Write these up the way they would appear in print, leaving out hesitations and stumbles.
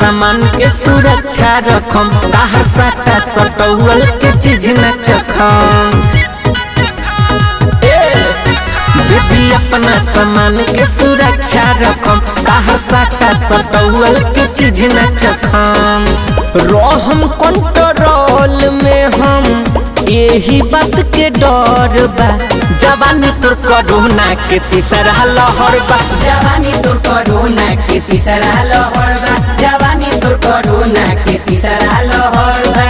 सामान के सुरक्षा रखम, कहा साटा सटौल के चीज न चखम। बेबी अपना सामान के सुरक्षा रखम, कहा साटा सटौल के चीज न चखम। रहम कंट्रोल में हम यही बात के डर बा, जवानी तोर कोरोना के तीसरा लहर बा। जवानी तोर कोरोना के तीसरा लहर बा। जवानी तोर कोरोना के तीसरा लहर बा।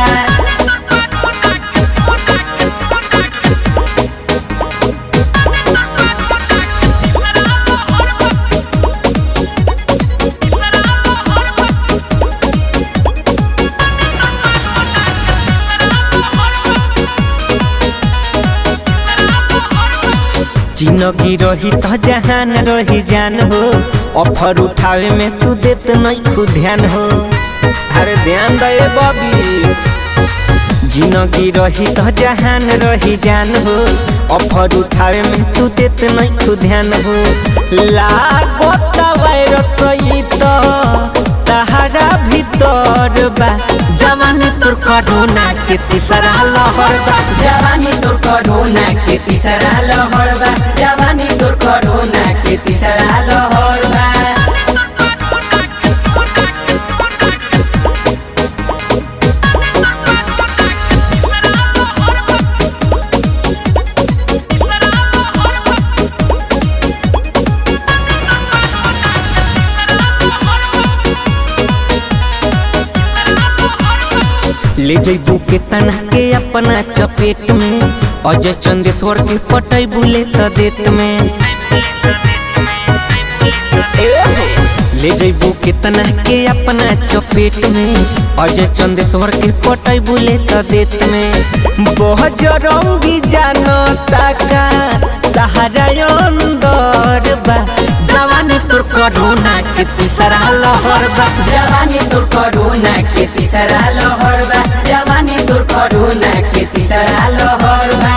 जिंदगी रही तो जहान रही जान हो, ऑफर उठावे में तू देत नहीं खुद ध्यान हो। अरे ध्यान दे बबी, जिंदगी रही तो जहान रही जान हो, ऑफर उठावे में तू देत नहीं खुद ध्यान हो। लागत वायरस तो तहरा भीतर बा, जवानी तोर कोरोना के तीसरा लहर बा। जवानी तोर कोरोना के तीसरा लहर बा। जवानी तोर कोरोना के तीसरा लहर बा। ले जैबू के तना के अपना चपेट में, अजय चंदेश्वर के पटई बुले त देत में। ले जैबू के तना के अपना चपेट में, अजय चंदेश्वर के पटई बुले त देत में। बहजरंगी जानता का तहरा अंदर बा, जवानी तोर कोरोना के तीसरा लहर बा। जवानी तोर कोरोना के तीसरा लहर बा। जवानी तोर कोरोना के तीसरा लहर बा।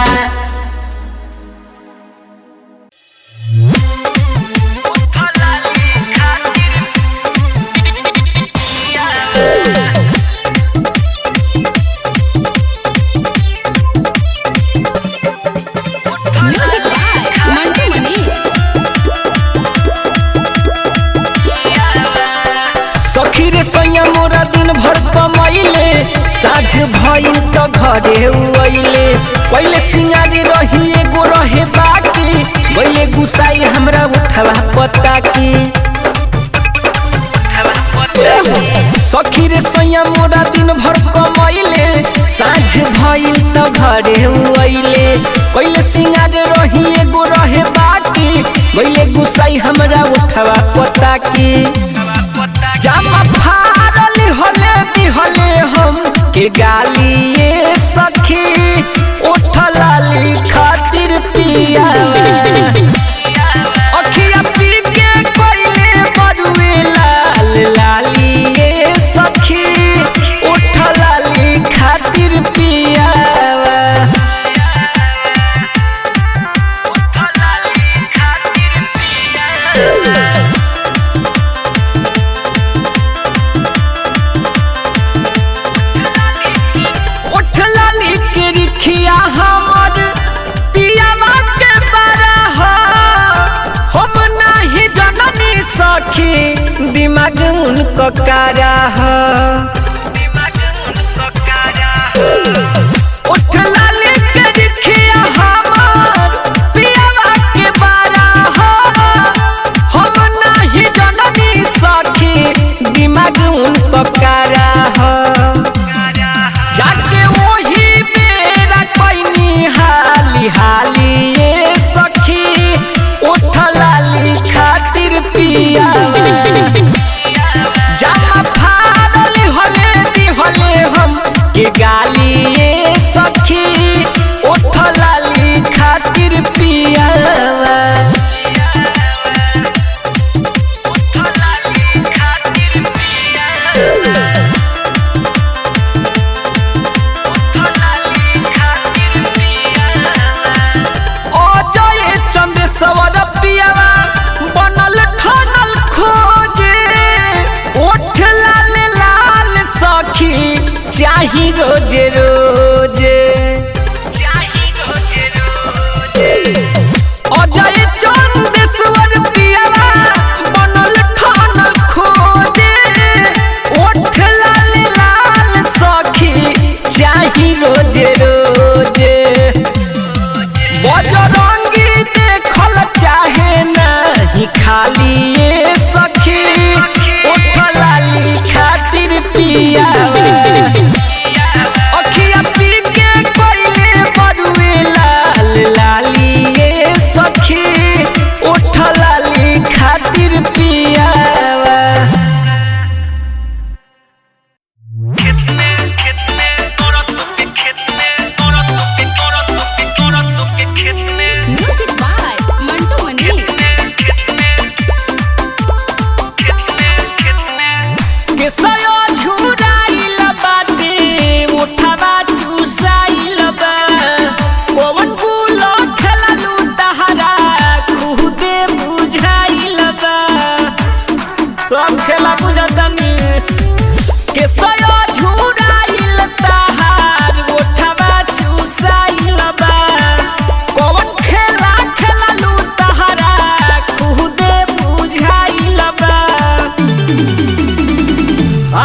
सखी रे सैया मोरा दिन भर कमाइले, साझ भइल त घरे उइले। पहिले सिंगारी रही एगो रहे बाकी, पहिले गुसाई हमरा उठवा पता की। सखी रे सैया मोरा दिन भर कमाइले, साझ भइल त घरे उइले। पहिले सिंगारी रही एगो रहे बाकी, पहिले गुसाई हमरा उठवा पता की। जामा फाड़ल होले दिहले हम के गाली ये सखी, उठलाली खातिर पिया अखिया पी के कोइले बरुए लाल लाली ये सखी, उठलाली खातिर पिया। दिमाग उनको कारा उठला लेके रिखिया हमार पियावा के बारा हम नहीं जननी सखी, दिमाग उनको कारा जाके वही बेरा कोई हाली हाली ये सखी, उठला ली खातिर पिया। जामा फाड़ल होले चाही रोजे रोजे अजय चंदेश्वर पियावा बनल ठान खोजे ओठ लाल लाल सखी चाही रोजे रोजे बजरंगी देखल चाहे नहीं खाली ये सखी ओठ लाली खातिर पियावा अखिया पी के कोइले बरुए लाल लाली ये सखी ओठ लाली खातिर पियावा Music by Mantu Mani. केसयो झुराइल बाटे उठावा चुसाइल बा कोवन गुलो खेललू तहरा खुदे बुझाइल बा सब खेला बुझतनी केसयो झुराइल तहार उठावा चुसाइल बा कोवन खेला खेललू तहरा खुदे बुझाइल बा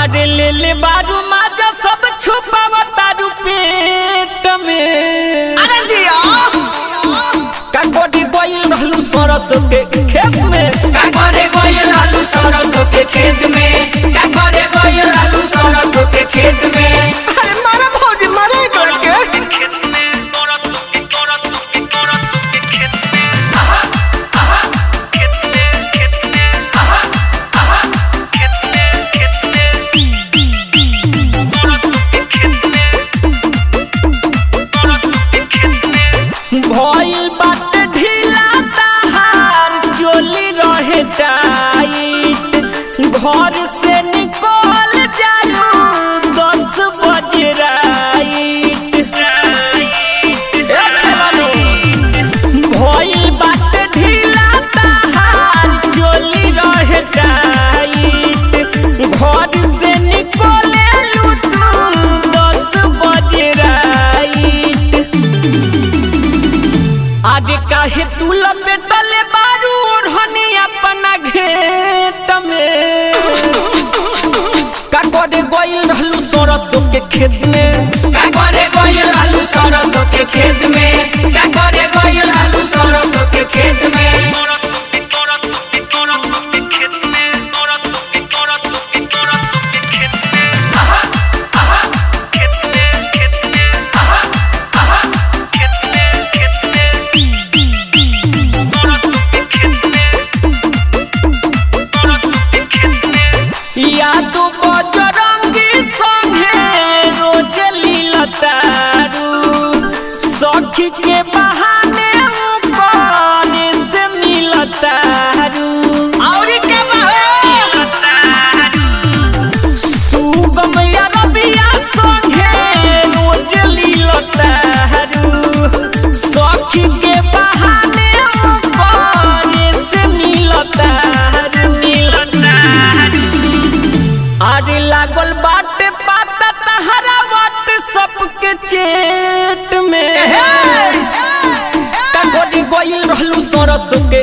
अरे ले ले बारू माजा सब छुपावा तारू पेट में अरे जिया काकोडी गोइल रहलू सरस के खेत में काकोरे गोयल आलू सरसों के खेत में काकोरे गोयल आलू सरसों के खेत में अरे मारा भौजी मारा कर के भइल बात ढीला तहार चोली रहे टाइट घर से निकल जालू 10 बजे राइट भइल बात ढीला तहार चोली रहे टाइट घर से निकले लू 10 बजे राइट आगे काहे तू लपेटले बारू ओढ़नी अपना घेट में काकोडे गोइल रहलू सरसों के खेत में काकोरे गोयल आलू सरसों के खेत में काकोरे गोयल आलू सरसों के खेत में यादू बजरंगी संगे रोज लीलतारू सखी के बहाने ऊपर से मिलतारू औरी के सुगम या रबिया संगे रोज लीलतारू सखी के बहाने ऊपर से मिलतारू आरे लागल बाटे पाता तहरा वाट सबके चेट में काकोडी गोइल रहलू सरसों के